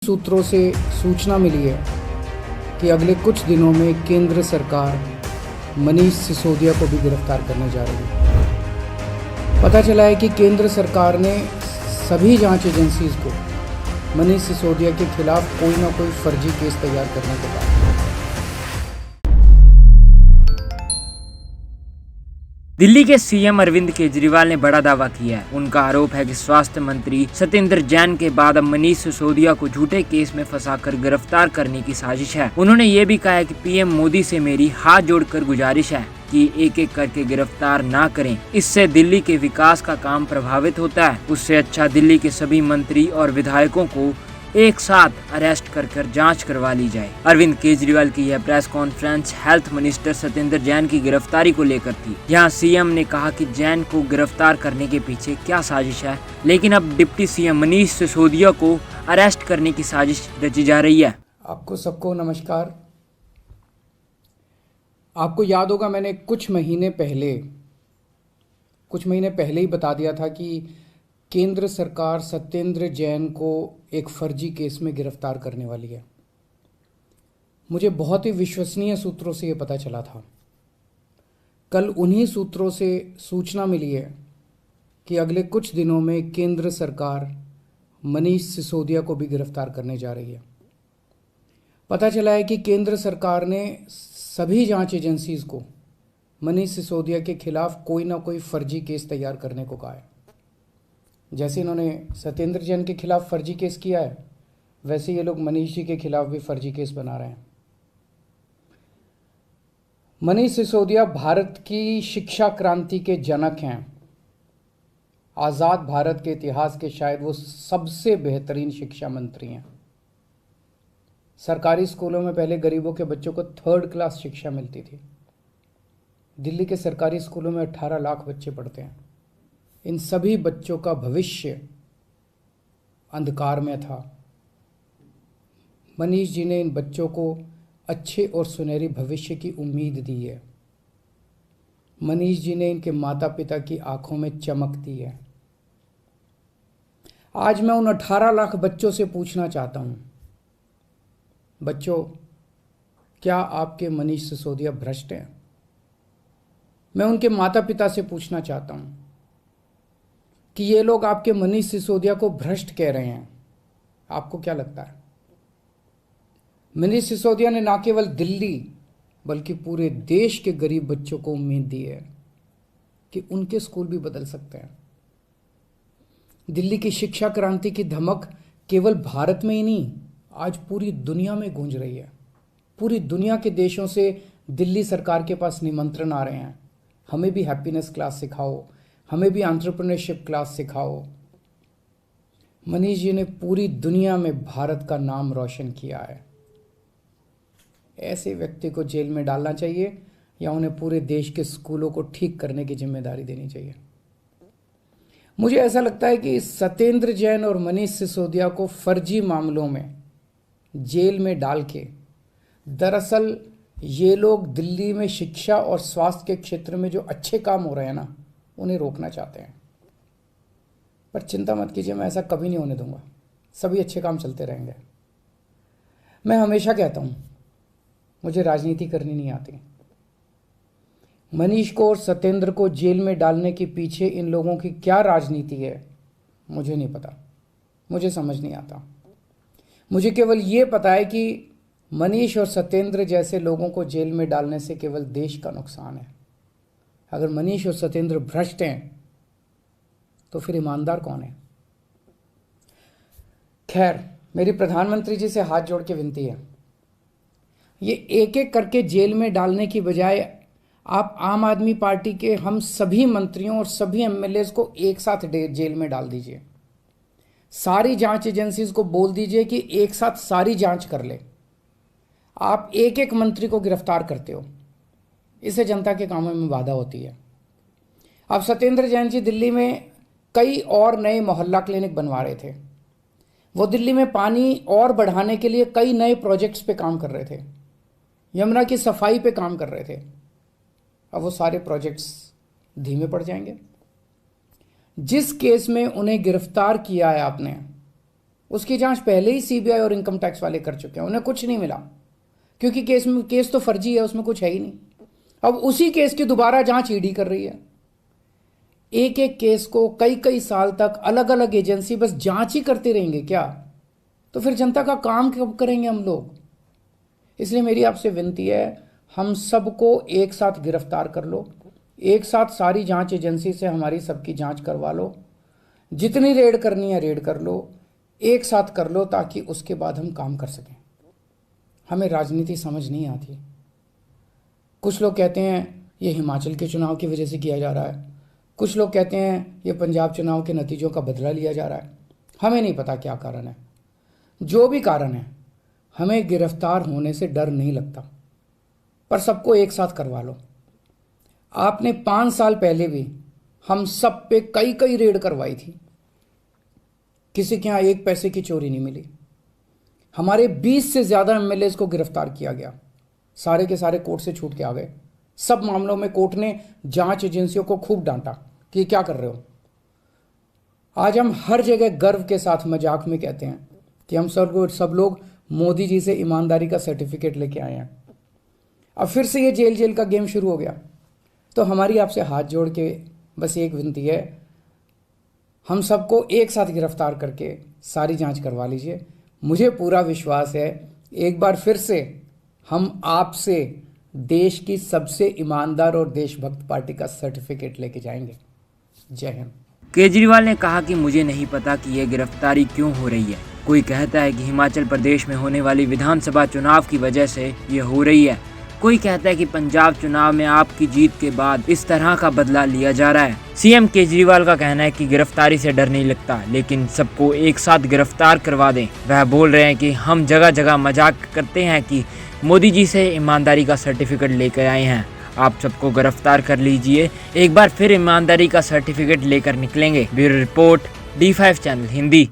सूत्रों से सूचना मिली है कि अगले कुछ दिनों में केंद्र सरकार मनीष सिसोदिया को भी गिरफ्तार करने जा रही है। पता चला है कि केंद्र सरकार ने सभी जांच एजेंसीज को मनीष सिसोदिया के खिलाफ कोई ना कोई फर्जी केस तैयार करने को कहा। दिल्ली के सीएम अरविंद केजरीवाल ने बड़ा दावा किया है। उनका आरोप है कि स्वास्थ्य मंत्री सत्येंद्र जैन के बाद अब मनीष सिसोदिया को झूठे केस में फंसाकर गिरफ्तार करने की साजिश है। उन्होंने ये भी कहा है कि पीएम मोदी से मेरी हाथ जोड़कर गुजारिश है कि एक एक करके गिरफ्तार ना करें, इससे दिल्ली के विकास का काम प्रभावित होता है। उससे अच्छा दिल्ली के सभी मंत्री और विधायकों को एक साथ अरेस्ट कर जांच करवा ली जाए। अरविंद केजरीवाल की यह press conference health minister Satyendra Jain की गिरफ्तारी को लेकर थी। यहां सीएम ने कहा कि जैन को गिरफ्तार करने के पीछे क्या साजिश है, लेकिन अब डिप्टी सीएम मनीष सिसोदिया को अरेस्ट करने की साजिश रची जा रही है। आपको सबको नमस्कार। आपको याद होगा मैंने कुछ महीने पहले ही बता दिया था कि केंद्र सरकार सत्येंद्र जैन को एक फर्जी केस में गिरफ्तार करने वाली है। मुझे बहुत ही विश्वसनीय सूत्रों से यह पता चला था। कल उन्हीं सूत्रों से सूचना मिली है कि अगले कुछ दिनों में केंद्र सरकार मनीष सिसोदिया को भी गिरफ्तार करने जा रही है। पता चला है कि केंद्र सरकार ने सभी जांच एजेंसीज को मनीष सिसोदिया के खिलाफ कोई ना कोई फर्जी केस तैयार करने को कहा है। जैसे इन्होंने सत्येंद्र जैन के खिलाफ फर्जी केस किया है, वैसे ये लोग मनीष जी के खिलाफ भी फर्जी केस बना रहे हैं। मनीष सिसोदिया भारत की शिक्षा क्रांति के जनक हैं। आज़ाद भारत के इतिहास के शायद वो सबसे बेहतरीन शिक्षा मंत्री हैं। सरकारी स्कूलों में पहले गरीबों के बच्चों को 3rd क्लास शिक्षा मिलती थी। दिल्ली के सरकारी स्कूलों में 18 लाख बच्चे पढ़ते हैं। इन सभी बच्चों का भविष्य अंधकार में था। मनीष जी ने इन बच्चों को अच्छे और सुनहरी भविष्य की उम्मीद दी है। मनीष जी ने इनके माता पिता की आंखों में चमक दी है। आज मैं उन 18 लाख बच्चों से पूछना चाहता हूं, बच्चों, क्या आपके मनीष सिसोदिया भ्रष्ट हैं? मैं उनके माता पिता से पूछना चाहता हूं कि ये लोग आपके मनीष सिसोदिया को भ्रष्ट कह रहे हैं, आपको क्या लगता है? मनीष सिसोदिया ने न केवल दिल्ली बल्कि पूरे देश के गरीब बच्चों को उम्मीद दी है कि उनके स्कूल भी बदल सकते हैं। दिल्ली की शिक्षा क्रांति की धमक केवल भारत में ही नहीं, आज पूरी दुनिया में गूंज रही है। पूरी दुनिया के देशों से दिल्ली सरकार के पास निमंत्रण आ रहे हैं, हमें भी हैप्पीनेस क्लास सिखाओ, हमें भी एंटरप्रेन्योरशिप क्लास सिखाओ। मनीष जी ने पूरी दुनिया में भारत का नाम रोशन किया है। ऐसे व्यक्ति को जेल में डालना चाहिए या उन्हें पूरे देश के स्कूलों को ठीक करने की जिम्मेदारी देनी चाहिए। मुझे ऐसा लगता है कि सत्येंद्र जैन और मनीष सिसोदिया को फर्जी मामलों में जेल में डाल के दरअसल ये लोग दिल्ली में शिक्षा और स्वास्थ्य के क्षेत्र में जो अच्छे काम हो रहे हैं ना, उन्हें रोकना चाहते हैं। पर चिंता मत कीजिए, मैं ऐसा कभी नहीं होने दूंगा। सभी अच्छे काम चलते रहेंगे। मैं हमेशा कहता हूं, मुझे राजनीति करनी नहीं आती। मनीष को और सत्येंद्र को जेल में डालने के पीछे इन लोगों की क्या राजनीति है, मुझे नहीं पता, मुझे समझ नहीं आता। मुझे केवल ये पता है कि मनीष और सत्येंद्र जैसे लोगों को जेल में डालने से केवल देश का नुकसान है। अगर मनीष और सत्येंद्र भ्रष्ट हैं तो फिर ईमानदार कौन है? खैर, मेरी प्रधानमंत्री जी से हाथ जोड़ के विनती है, ये एक एक करके जेल में डालने की बजाय आप आम आदमी पार्टी के हम सभी मंत्रियों और सभी एमएलएज को एक साथ जेल में डाल दीजिए। सारी जांच एजेंसीज को बोल दीजिए कि एक साथ सारी जांच कर ले। आप एक एक मंत्री को गिरफ्तार करते हो, इससे जनता के कामों में बाधा होती है। अब सत्येंद्र जैन जी दिल्ली में कई और नए मोहल्ला क्लिनिक बनवा रहे थे। वो दिल्ली में पानी और बढ़ाने के लिए कई नए प्रोजेक्ट्स पे काम कर रहे थे, यमुना की सफाई पे काम कर रहे थे। अब वो सारे प्रोजेक्ट्स धीमे पड़ जाएंगे। जिस केस में उन्हें गिरफ्तार किया है आपने, उसकी जांच पहले ही सीबीआई और इनकम टैक्स वाले कर चुके हैं, उन्हें कुछ नहीं मिला क्योंकि केस तो फर्जी है, उसमें कुछ है ही नहीं। अब उसी केस की दोबारा जांच ईडी कर रही है। एक एक केस को कई कई साल तक अलग अलग एजेंसी बस जांच ही करते रहेंगे क्या? तो फिर जनता का काम कब करेंगे हम लोग? इसलिए मेरी आपसे विनती है, हम सबको एक साथ गिरफ्तार कर लो, एक साथ सारी जांच एजेंसी से हमारी सबकी जांच करवा लो, जितनी रेड करनी है रेड कर लो, एक साथ कर लो, ताकि उसके बाद हम काम कर सकें। हमें राजनीति समझ नहीं आती। कुछ लोग कहते हैं ये हिमाचल के चुनाव की वजह से किया जा रहा है, कुछ लोग कहते हैं ये पंजाब चुनाव के नतीजों का बदला लिया जा रहा है। हमें नहीं पता क्या कारण है। जो भी कारण है, हमें गिरफ्तार होने से डर नहीं लगता, पर सबको एक साथ करवा लो। आपने 5 साल पहले भी हम सब पे कई कई रेड करवाई थी, किसी के यहां 1 पैसे की चोरी नहीं मिली। हमारे 20 से ज्यादा एमएलए को गिरफ्तार किया गया, सारे के सारे कोर्ट से छूट के आ गए। सब मामलों में कोर्ट ने जांच एजेंसियों को खूब डांटा कि क्या कर रहे हो। आज हम हर जगह गर्व के साथ मजाक में कहते हैं कि हम सब लोग मोदी जी से ईमानदारी का सर्टिफिकेट लेके आए हैं। अब फिर से ये जेल जेल का गेम शुरू हो गया। तो हमारी आपसे हाथ जोड़ के बस एक विनती है, हम सबको एक साथ गिरफ्तार करके सारी जांच करवा लीजिए। मुझे पूरा विश्वास है एक बार फिर से हम आपसे देश की सबसे ईमानदार और देशभक्त पार्टी का सर्टिफिकेट लेके जाएंगे। जय हिंद। केजरीवाल ने कहा कि मुझे नहीं पता कि यह गिरफ्तारी क्यों हो रही है। कोई कहता है कि हिमाचल प्रदेश में होने वाली विधानसभा चुनाव की वजह से ये हो रही है, कोई कहता है कि पंजाब चुनाव में आपकी जीत के बाद इस तरह का बदला लिया जा रहा है। सीएम केजरीवाल का कहना है कि गिरफ्तारी से डर नहीं लगता, लेकिन सबको एक साथ गिरफ्तार करवा दें। वह बोल रहे हैं कि हम जगह जगह मजाक करते हैं कि मोदी जी से ईमानदारी का सर्टिफिकेट लेकर आए हैं, आप सबको गिरफ्तार कर लीजिए, एक बार फिर ईमानदारी का सर्टिफिकेट लेकर निकलेंगे। Bureau report D5 channel Hindi.